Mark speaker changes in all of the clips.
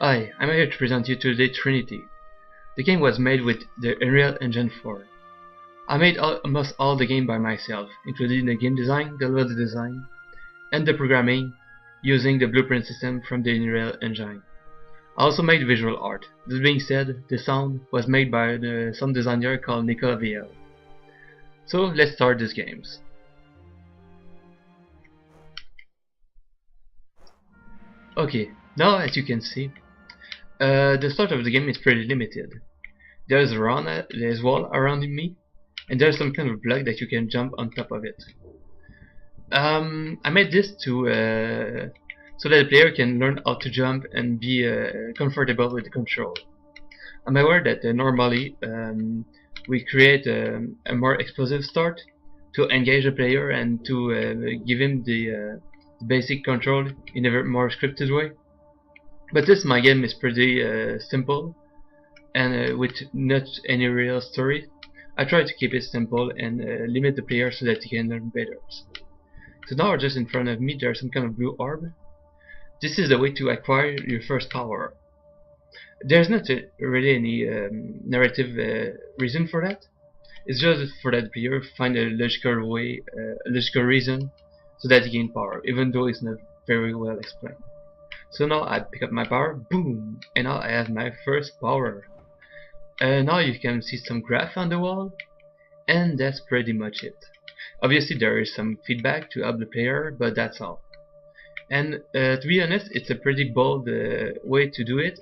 Speaker 1: Hi, I'm here to present you today Trinity. The game was made with the Unreal Engine 4. I made almost all the game by myself, including the game design, the level design, and the programming using the blueprint system from the Unreal Engine. I also made visual art. This being said, the sound was made by the sound designer called Nicola VL. So let's start these games. Okay, now as you can see, the start of the game is pretty limited. There's wall around me, and there's some kind of block that you can jump on top of it. I made this to so that the player can learn how to jump and be comfortable with the control. I'm aware that normally we create a more explosive start to engage the player and to give him the basic control in a more scripted way. But my game is pretty simple and with not any real story. I try to keep it simple and limit the player so that he can learn better. So now just in front of me there's some kind of blue orb. This is the way to acquire your first power. There's not really any narrative reason for that. It's just for that player find a logical way, a logical reason so that he gain power, even though it's not very well explained. So now I pick up my power, boom, and now I have my first power. Now you can see some graph on the wall, and that's pretty much it. Obviously there is some feedback to help the player, but that's all. And to be honest, it's a pretty bold way to do it,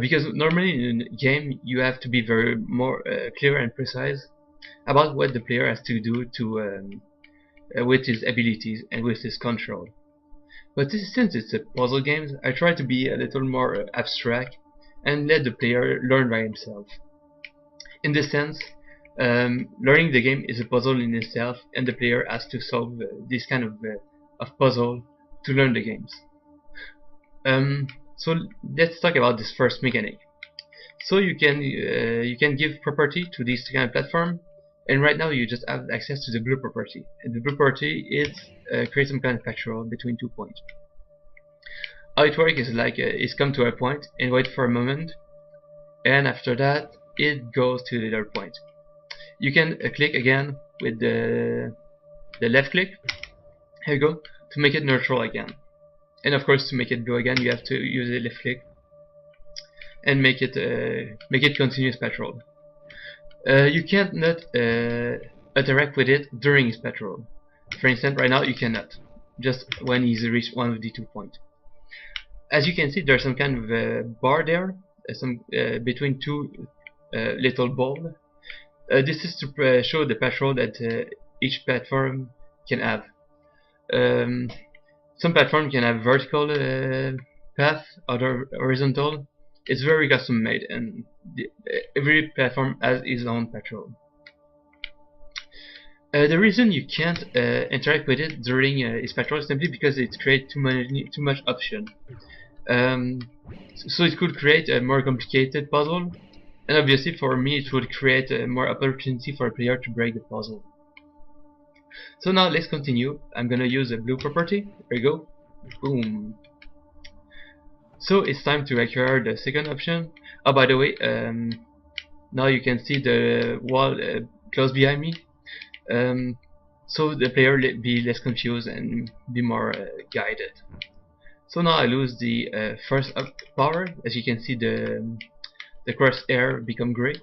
Speaker 1: because normally in a game you have to be very more clear and precise about what the player has to do to with his abilities and with his control. But since it's a puzzle game, I try to be a little more abstract and let the player learn by himself. In this sense, learning the game is a puzzle in itself, and the player has to solve this kind of puzzle to learn the games. So let's talk about this first mechanic. So you can give property to this kind of platform, and right now you just have access to the blue property, and the blue property is create some kind of patrol between 2 points. How it works is like it's come to a point and wait for a moment, and after that it goes to the other point. You can click again with the left click, here you go, to make it neutral again. And of course to make it go again you have to use the left click and make it continuous patrol. You can't not interact with it during his patrol. For instance, right now you cannot, just when he's reached one of the 2 points. As you can see, there's some kind of bar there, between two little balls. This is to show the patrol that each platform can have. Some platform can have vertical path, other horizontal. It's very custom made, and every platform has its own patrol. The reason you can't interact with it during its patrol is simply because it creates too much option. So it could create a more complicated puzzle, and obviously for me it would create more opportunity for a player to break the puzzle. So now let's continue. I'm gonna use a blue property. There you go. Boom. So it's time to acquire the second option. Oh, by the way, now you can see the wall close behind me. So the player be less confused and be more guided. So now I lose the first power. As you can see, the crosshair become gray,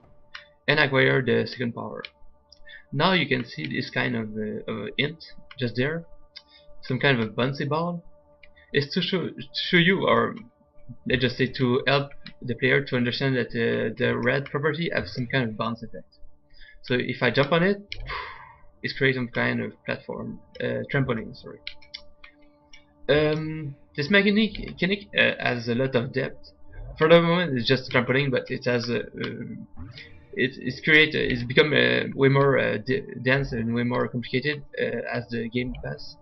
Speaker 1: and acquire the second power. Now you can see this kind of hint just there, some kind of a bouncy ball. It's to show you, or let's just say to help the player to understand that the red property has some kind of bounce effect. So if I jump on it, it creates some kind of platform, trampoline, sorry. This mechanic has a lot of depth. For the moment it's just a trampoline, but it has it's become way more dense and way more complicated as the game passes.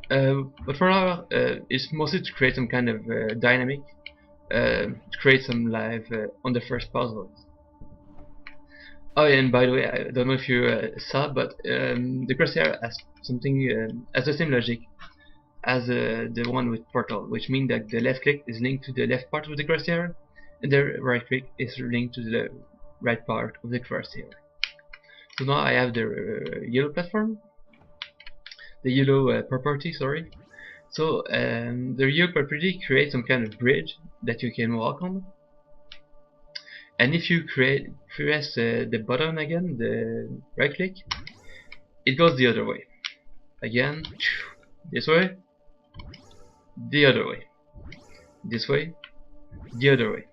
Speaker 1: But for now, it's mostly to create some kind of dynamic, to create some life on the first puzzle. Oh, and by the way, I don't know if you saw, but the crosshair has something has the same logic the one with portal, which means that the left click is linked to the left part of the crosshair, and the right click is linked to the right part of the crosshair. So now I have the yellow platform, the yellow property, sorry. So the yellow property creates some kind of bridge that you can walk on, and if you press the button again, the right click, it goes the other way. Again, this way, the other way, this way, the other way.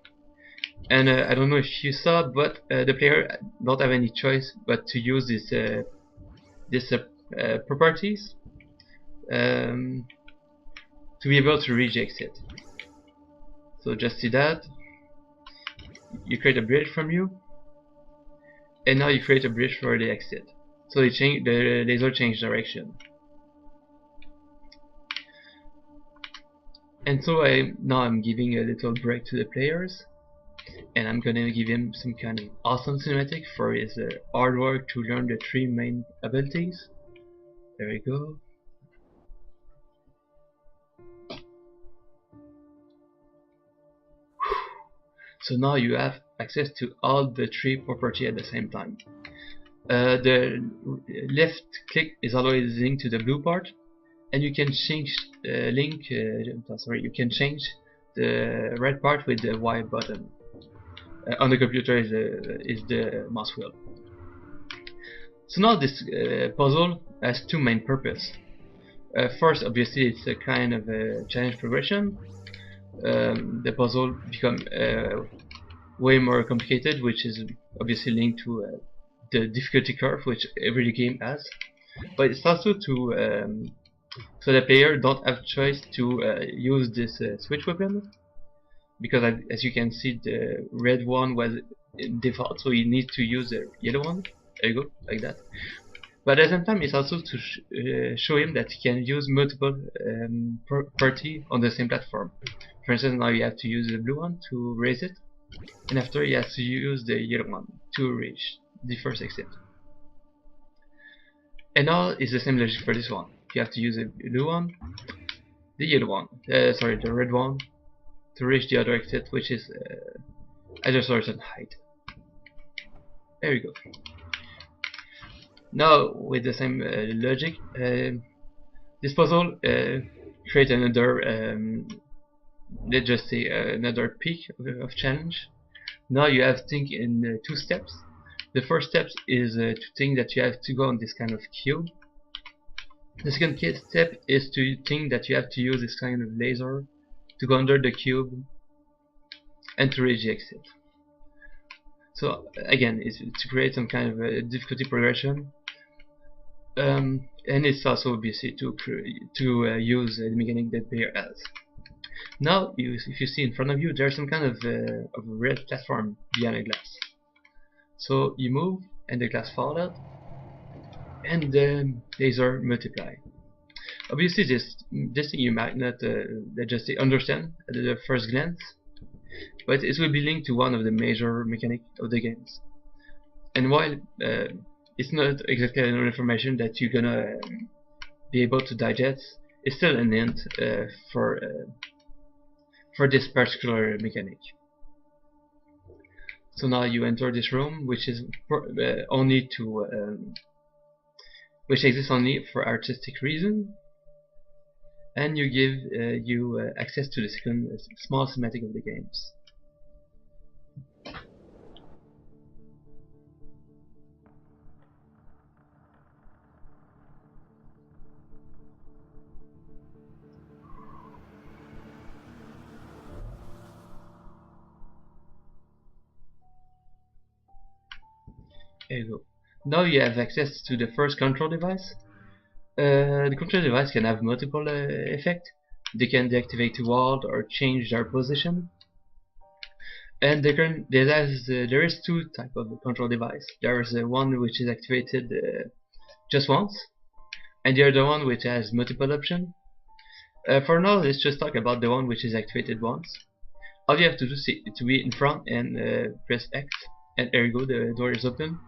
Speaker 1: And I don't know if you saw, but the player don't have any choice but to use this properties to be able to reach exit. So just see that you create a bridge from you, and now you create a bridge for the exit. So the laser change direction. And so now I'm giving a little break to the players, and I'm gonna give him some kind of awesome cinematic for his hard work to learn the 3 main abilities. There we go. So now you have access to all the 3 properties at the same time. The left click is always linked to the blue part, and you can change you can change the red part with the Y button. On the computer is the mouse wheel. So now this puzzle has 2 main purposes. First, obviously, it's a kind of a challenge progression. The puzzle becomes way more complicated, which is obviously linked to the difficulty curve, which every game has. But it's also to so the player don't have choice to use this switch weapon, because as you can see, the red one was in default, so you need to use the yellow one. There you go, like that. But at the same time, it's also to show him that he can use multiple party on the same platform. For instance, now you have to use the blue one to raise it, and after he has to use the yellow one to reach the first exit. And now it's the same logic for this one. You have to use the blue one, the yellow one, sorry, the red one, to reach the other exit, which is at a certain height. There you go. Now, with the same logic, this puzzle creates another, let's just say, another peak of challenge. Now you have to think in 2 steps. The first step is to think that you have to go on this kind of cube. The second step is to think that you have to use this kind of laser to go under the cube and to reach the exit. So again, it's to create some kind of a difficulty progression, and it's also obviously to use the mechanic that player has. Now, if you see in front of you, there's some kind of a red platform behind a glass. So you move, and the glass falls out, and the laser multiply. Obviously, this thing you might not just understand at the first glance, but it will be linked to one of the major mechanics of the games. And while it's not exactly information that you're gonna be able to digest, it's still an hint for this particular mechanic. So now you enter this room, which is only to which exists only for artistic reason, and you give you access to the second small cinematic of the games. There you go. Now you have access to the first control device. The control device can have multiple effects. They can deactivate the wall or change their position. And there is 2 types of control device. There is one which is activated just once, and the other one which has multiple options. For now, let's just talk about the one which is activated once. All you have to do is to be in front and press X, and there you go, the door is open.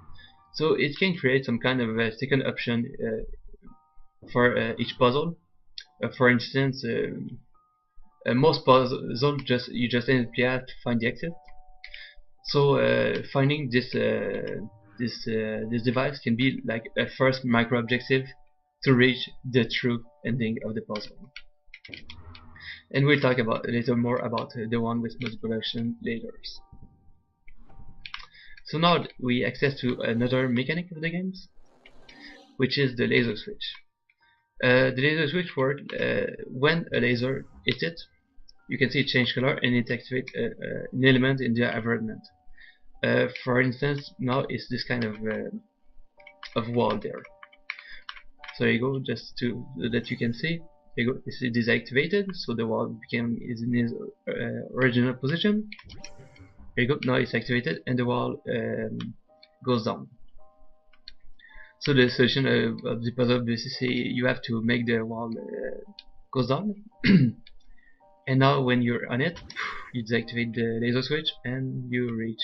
Speaker 1: So it can create some kind of a second option for each puzzle. For instance, most puzzles you just simply have to find the exit. So finding this device can be like a first micro objective to reach the true ending of the puzzle. And we'll talk about a little more about the one with multiple action later. So now we access to another mechanic of the games, which is the laser switch. The laser switch works when a laser hits it. You can see it change color and it activates an element in the environment. For instance, now it's this kind of wall there. So there you go, just to that you can see. There you go, it's deactivated, so the wall is in its original position. There you go, now it's activated and the wall goes down. So the solution of the puzzle basically you have to make the wall goes down. And now when you're on it, you deactivate the laser switch and you reach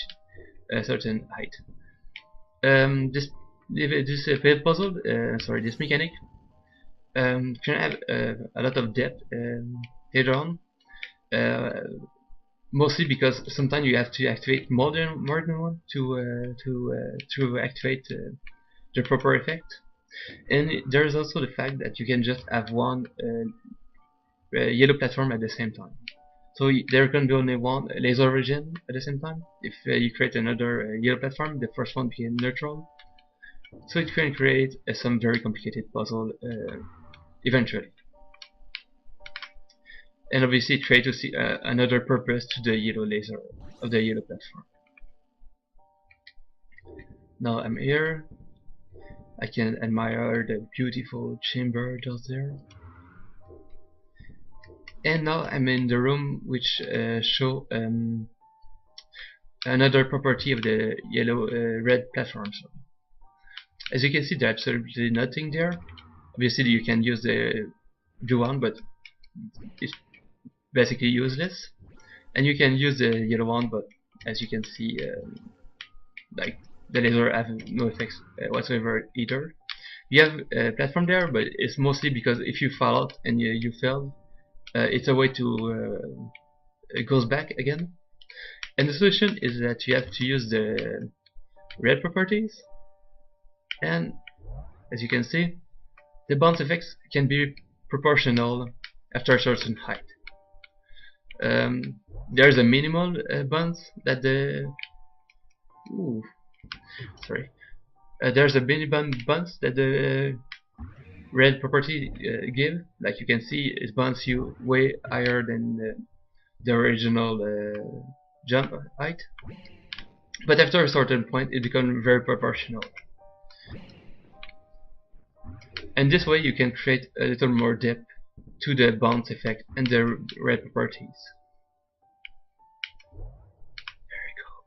Speaker 1: a certain height. This puzzle, this mechanic, can have a lot of depth later on. Mostly because sometimes you have to activate more than one to activate the proper effect. And there's also the fact that you can just have one yellow platform at the same time. So there can be only one laser origin at the same time. If you create another yellow platform, the first one being neutral. So it can create some very complicated puzzle eventually. And obviously try to see another purpose to the yellow laser of the yellow platform. Now I'm here. I can admire the beautiful chamber just there. And now I'm in the room which show another property of the yellow red platform. So, as you can see, there's absolutely nothing there. Obviously you can use the blue one, but it's basically useless. And you can use the yellow one, but as you can see, like the laser have no effects whatsoever either. You have a platform there, but it's mostly because if you fall out and you fail, it's a way to it goes back again. And the solution is that you have to use the red properties, and as you can see, the bounce effects can be proportional after a certain height. There's a minimal bounce that there's a minimum bounce that the red property give. Like you can see, it bounces you way higher than the original jump height. But after a certain point, it becomes very proportional. And this way, you can create a little more depth to the bounce effect and the red properties. There we go.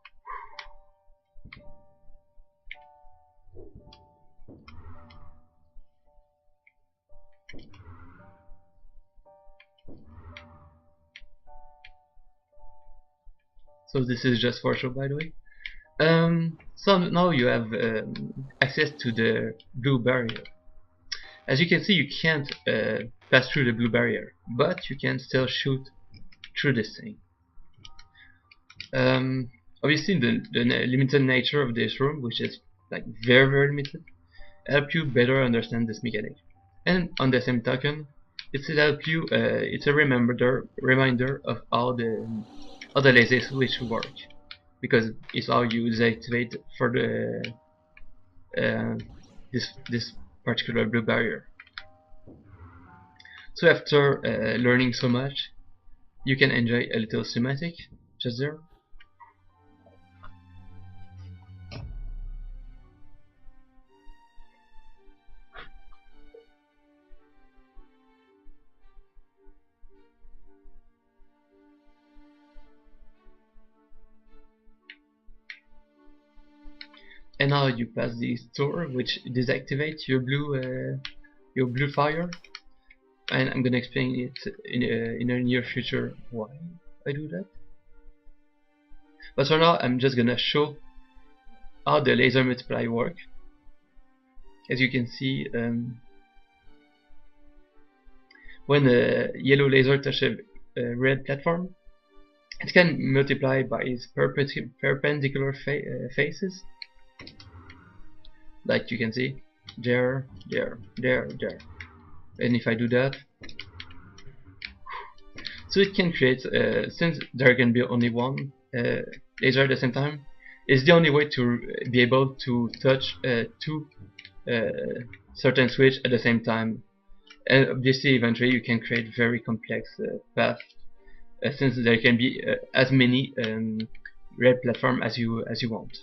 Speaker 1: So this is just for show, by the way. So now you have access to the blue barrier. As you can see, you can't pass through the blue barrier, but you can still shoot through this thing. Obviously, the limited nature of this room, which is like very limited, help you better understand this mechanic. And on the same token, it will help you. It's a reminder of how the laser switch work, because it's how you deactivate for the this particular blue barrier. So after learning so much, you can enjoy a little cinematic just there. And now you pass this door, which deactivates your blue fire. And I'm gonna explain it in the near future why I do that. But for now, I'm just gonna show how the laser multiply work. As you can see, when a yellow laser touches a red platform, it can multiply by its perpendicular faces, like you can see, there, there, there, there. And if I do that, so it can create, since there can be only one laser at the same time, it's the only way to be able to touch two certain switch at the same time. And obviously eventually you can create very complex paths, since there can be as many red platform as you want.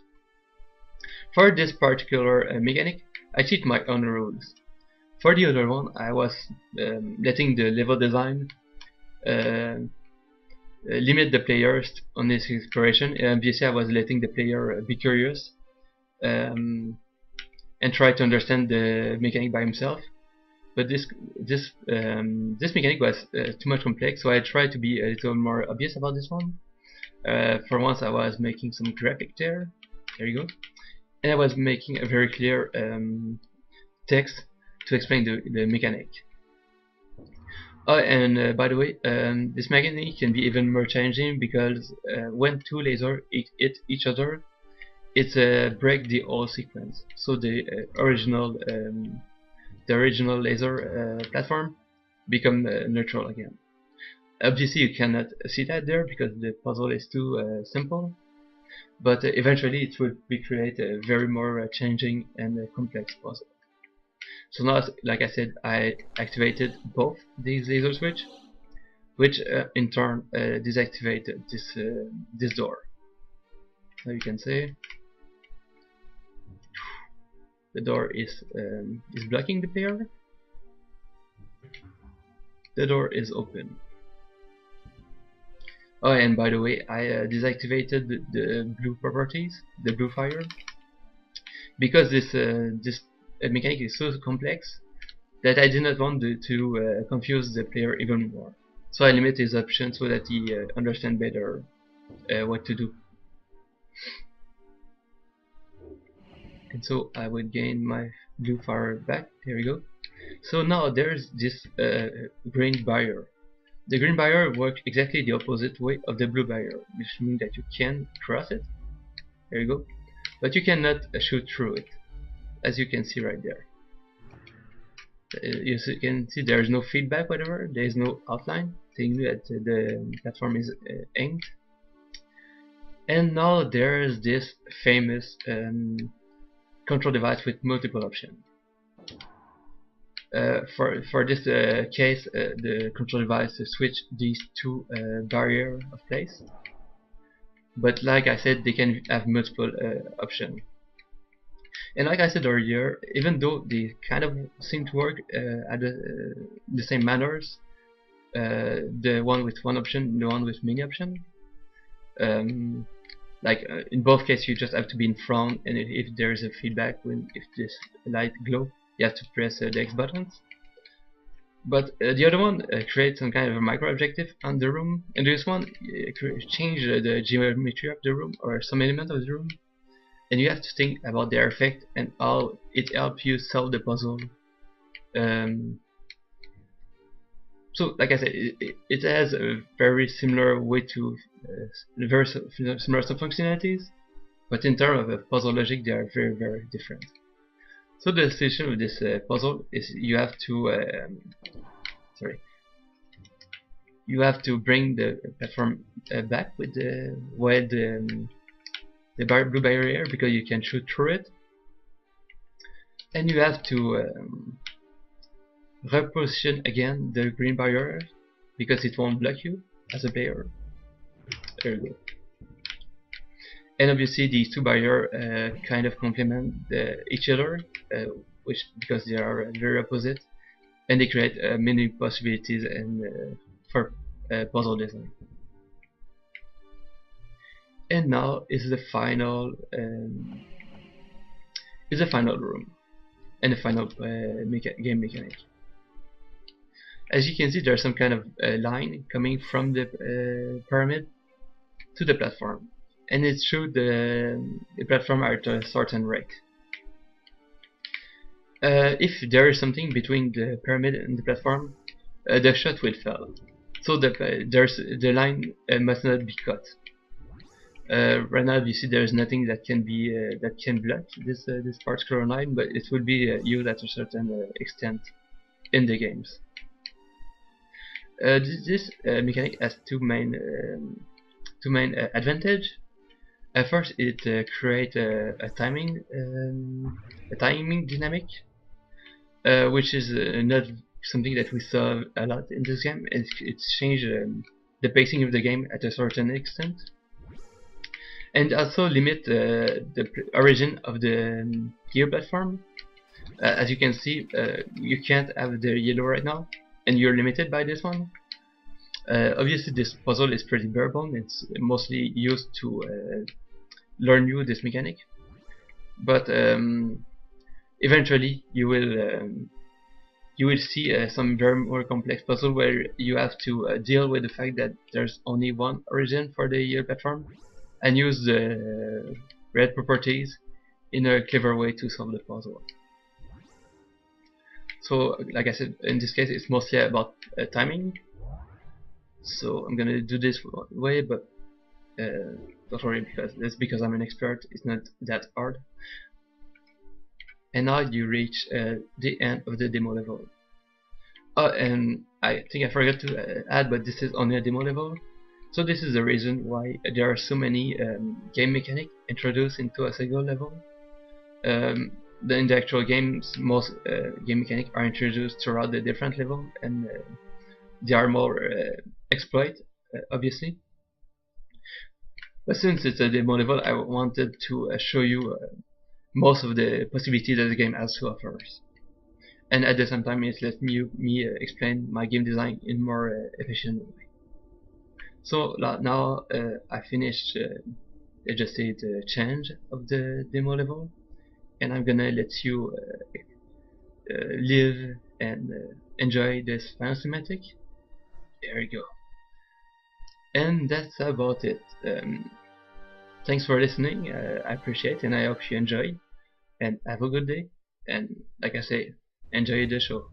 Speaker 1: For this particular mechanic, I cheat my own rules. For the other one, I was letting the level design limit the players on this exploration, and obviously I was letting the player be curious and try to understand the mechanic by himself. But this mechanic was too much complex, so I tried to be a little more obvious about this one. For once, I was making some graphic there. There you go, and I was making a very clear text to explain the mechanic. Oh, and by the way, this mechanic can be even more challenging because when two lasers hit each other, it breaks the whole sequence. So the original laser platform become neutral again. Obviously, you cannot see that there because the puzzle is too simple. But eventually, it will create a very more challenging and complex puzzle. So now, like I said, I activated both these laser switch, which in turn deactivated this door. Now you can see the door is blocking the player. The door is open. Oh, and by the way, I deactivated the blue properties, the blue fire, because this mechanic is so complex that I did not want to confuse the player even more. So I limit his options so that he understands better what to do. And so I would gain my blue fire back. There we go. So now there's this green barrier. The green barrier works exactly the opposite way of the blue barrier, which means that you can cross it. There you go. But you cannot shoot through it, as you can see right there. You can see there's no feedback, whatever. There is no outline saying that the platform is aimed. And now there's this famous control device with multiple options. For this case, the control device switch these two barriers of place. But like I said, they can have multiple options. And like I said earlier, even though they kind of seem to work at the same manners, the one with one option, the one with many options, in both cases you just have to be in front, and if there is a feedback if this light glow, you have to press the X buttons. But the other one creates some kind of a micro objective on the room, and this one change the geometry of the room or some element of the room, and you have to think about their effect and how it helps you solve the puzzle. So, like I said, it has a very similar way to very similar some functionalities, but in terms of puzzle logic, they are very, very different. So the solution with this puzzle is you have to bring the platform back with the blue barrier, because you can shoot through it, and you have to reposition again the green barrier because it won't block you as a player. There you go. And obviously these two barriers kind of complement each other, because they are very opposite, and they create many possibilities and for puzzle design. And now is the final room and the final game mechanic. As you can see, there's some kind of line coming from the pyramid to the platform, and it's through the platform at a certain rate. If there is something between the pyramid and the platform, the shot will fail. So the line must not be cut. Right now, you see, there is nothing that can be that can block this particular line, but it will be used at a certain extent in the games. This mechanic has two main advantage. First, it creates a timing dynamic, which is not something that we saw a lot in this game. It's changed the pacing of the game at a certain extent, and also limit the origin of the gear platform. As you can see, you can't have the yellow right now, and you're limited by this one. Obviously, this puzzle is pretty bare bone. It's mostly used to learn you this mechanic, but eventually you will see some very more complex puzzle where you have to deal with the fact that there's only one origin for the yellow platform, and use the red properties in a clever way to solve the puzzle. So, like I said, in this case, it's mostly about timing. So I'm gonna do this way, but don't worry, because that's because I'm an expert. It's not that hard. And now you reach the end of the demo level. Oh, and I think I forgot to add, but this is only a demo level. So this is the reason why there are so many game mechanics introduced into a single level. In the actual games, most game mechanics are introduced throughout the different level, and they are more exploit, obviously. But since it's a demo level, I wanted to show you most of the possibilities that the game has to offer, and at the same time it lets me explain my game design in more efficient way. So now I finished adjusted change of the demo level, and I'm gonna let you live and enjoy this final cinematic. There you go. And that's about it. Thanks for listening. I appreciate it, and I hope you enjoy. And have a good day. And like I say, enjoy the show.